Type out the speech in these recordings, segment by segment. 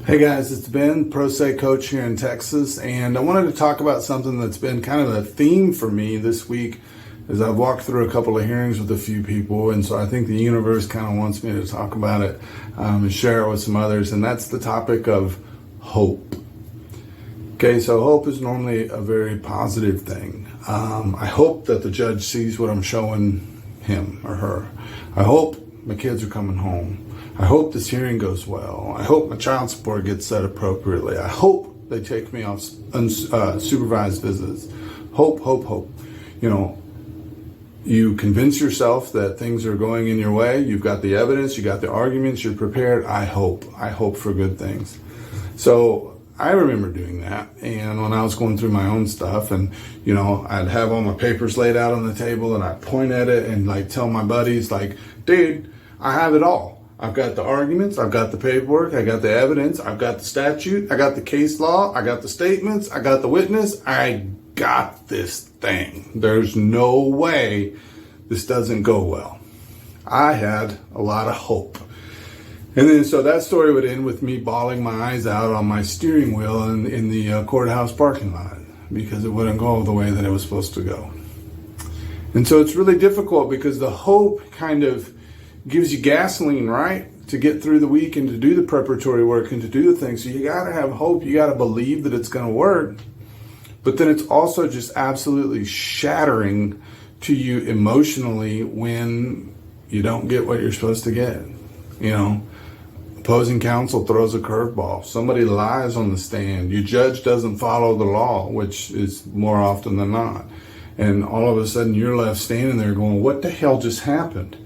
Hey guys, it's Ben, Pro Se Coach here in Texas, and I wanted to talk about something that's been kind of a theme for me this week as I've walked through a couple of hearings with a few people, and so I think the universe kind of wants me to talk about it and share it with some others, and that's the topic of hope. Okay, so hope is normally a very positive thing. I hope that the judge sees what I'm showing him or her. I hope my kids are coming home. I hope this hearing goes well. I hope my child support gets set appropriately. I hope they take me off supervised visits. Hope. You know, you convince yourself that things are going in your way. You've got the evidence, you got the arguments, you're prepared. I hope for good things. So I remember doing that. And when I was going through my own stuff and, you know, I'd have all my papers laid out on the table and I'd point at it and like tell my buddies like, dude, I have it all. I've got the arguments, I've got the paperwork, I got the evidence, I've got the statute, I got the case law, I got the statements, I got the witness, I got this thing. There's no way this doesn't go well. I had a lot of hope. And then so that story would end with me bawling my eyes out on my steering wheel in the courthouse parking lot because it wouldn't go the way that it was supposed to go. And so it's really difficult because the hope kind of gives you gasoline, right? To get through the week and to do the preparatory work and to do the things. So you got to have hope. You got to believe that it's going to work. But then it's also just absolutely shattering to you emotionally when you don't get what you're supposed to get. You know, opposing counsel throws a curveball. Somebody lies on the stand. Your judge doesn't follow the law, which is more often than not. And all of a sudden you're left standing there going, what the hell just happened?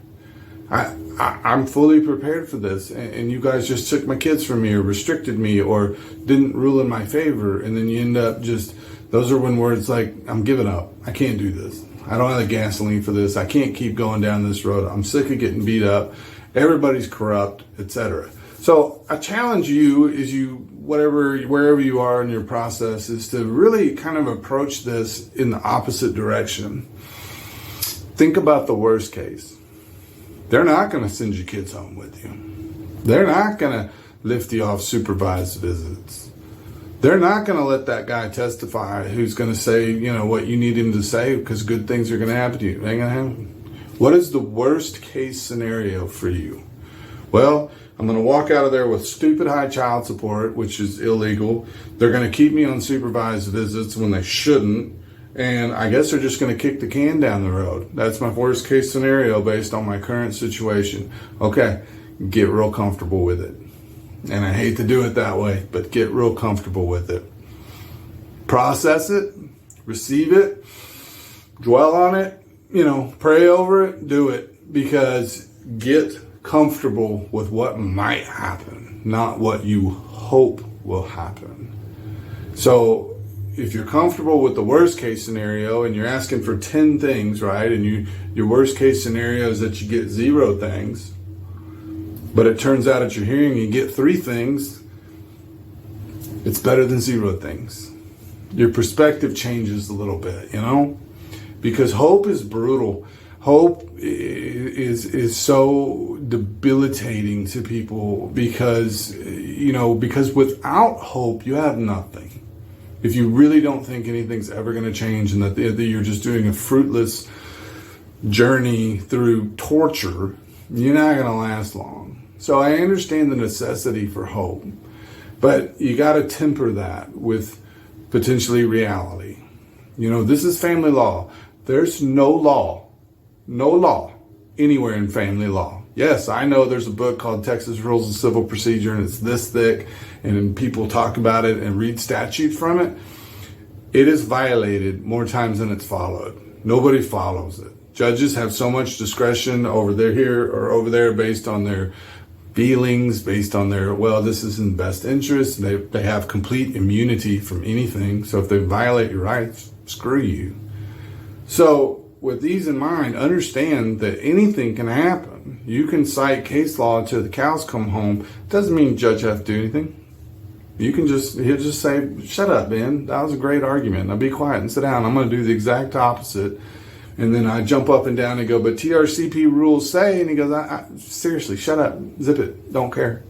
I'm fully prepared for this, and you guys just took my kids from me or restricted me or didn't rule in my favor, and then you end up just, those are when words like, I'm giving up. I can't do this. I don't have the gasoline for this. I can't keep going down this road. I'm sick of getting beat up. Everybody's corrupt, etc. So I challenge you wherever you are in your process is to really kind of approach this in the opposite direction. Think about the worst case. They're not going to send your kids home with you. They're not going to lift you off supervised visits. They're not going to let that guy testify who's going to say, you know, what you need him to say because good things are going to happen to you. It ain't going to happen. What is the worst case scenario for you? Well, I'm going to walk out of there with stupid high child support, which is illegal. They're going to keep me on supervised visits when they shouldn't. And I guess they're just going to kick the can down the road. That's my worst case scenario based on my current situation. Okay, get real comfortable with it. And I hate to do it that way, but get real comfortable with it. Process it, receive it, dwell on it, you know, pray over it, do it. Because get comfortable with what might happen, not what you hope will happen. So if you're comfortable with the worst case scenario and you're asking for 10 things, right? And your worst case scenario is that you get 0 things, but it turns out at your hearing you get 3 things, it's better than 0 things. Your perspective changes a little bit, you know? Because hope is brutal. Hope is so debilitating to people because without hope you have nothing. If you really don't think anything's ever going to change and that you're just doing a fruitless journey through torture, you're not going to last long. So I understand the necessity for hope, but you got to temper that with potentially reality. You know, this is family law. There's no law anywhere in family law. Yes, I know there's a book called Texas Rules of Civil Procedure and it's this thick and people talk about it and read statute from it. It is violated more times than it's followed. Nobody follows it. Judges have so much discretion over there here or over there based on their feelings, based on their, well, this is in best interest. They have complete immunity from anything. So if they violate your rights, screw you. So with these in mind, understand that anything can happen. You can cite case law until the cows come home. Doesn't mean the judge has to do anything. You can he'll just say, shut up, Ben. That was a great argument. Now be quiet and sit down. I'm going to do the exact opposite. And then I jump up and down and go, but TRCP rules say, and he goes, seriously, shut up, zip it, don't care.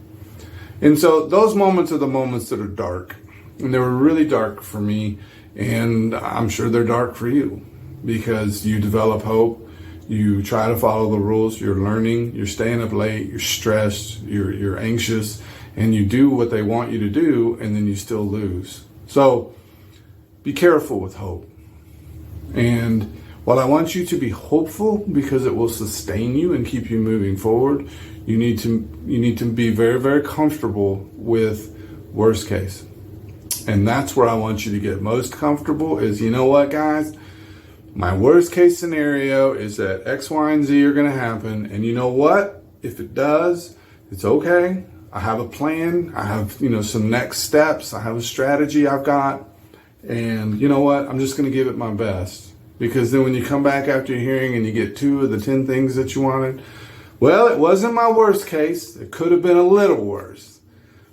And so those moments are the moments that are dark. And they were really dark for me. And I'm sure they're dark for you, because you develop hope. You try to follow the rules. You're learning. You're staying up late. You're stressed. You're anxious. And you do what they want you to do, and then you still lose. So be careful with hope. And while I want you to be hopeful because it will sustain you and keep you moving forward, you need to be very, very comfortable with worst case. And that's where I want you to get most comfortable is, you know what, guys? My worst case scenario is that X, Y, and Z are going to happen. And you know what? If it does, it's okay. I have a plan. I have, some next steps. I have a strategy I've got. And you know what? I'm just going to give it my best. Because then when you come back after your hearing and you get 2 of the 10 things that you wanted, well, it wasn't my worst case. It could have been a little worse.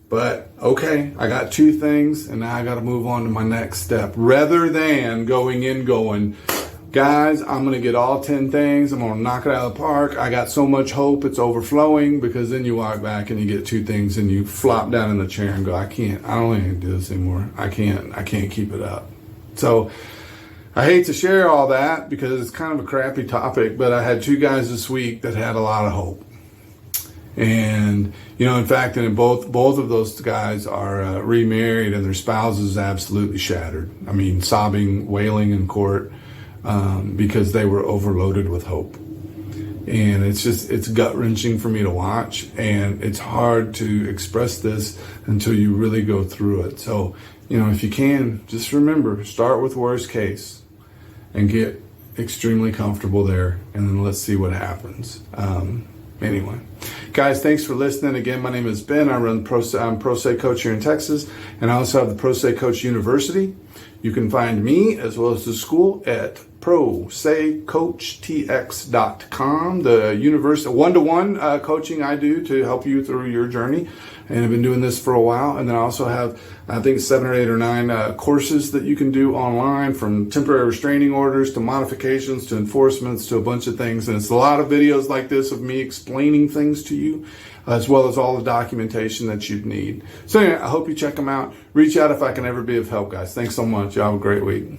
But okay, I got 2 things and now I got to move on to my next step. Rather than going, guys, I'm going to get all 10 things. I'm going to knock it out of the park. I got so much hope it's overflowing, because then you walk back and you get 2 things and you flop down in the chair and go, I don't even do this anymore. I can't keep it up. So I hate to share all that because it's kind of a crappy topic, but I had 2 guys this week that had a lot of hope. And, in fact, and both of those guys are remarried, and their spouses absolutely shattered. I mean, sobbing, wailing in court, because they were overloaded with hope. And it's gut-wrenching for me to watch, and it's hard to express this until you really go through it. So, if you can, just remember, start with worst case and get extremely comfortable there, and then let's see what happens. Anyway, guys, thanks for listening. Again, my name is Ben. I'm Pro Se Coach here in Texas, and I also have the Pro Se Coach University. You can find me as well as the school at prosecoachtx.com, the university one-to-one coaching I do to help you through your journey. And I've been doing this for a while. And then I also have, I think, 7 or 8 or 9 courses that you can do online, from temporary restraining orders to modifications to enforcements to a bunch of things. And it's a lot of videos like this of me explaining things to you, as well as all the documentation that you'd need. So anyway, I hope you check them out. Reach out if I can ever be of help, guys. Thanks so much. Y'all have a great week.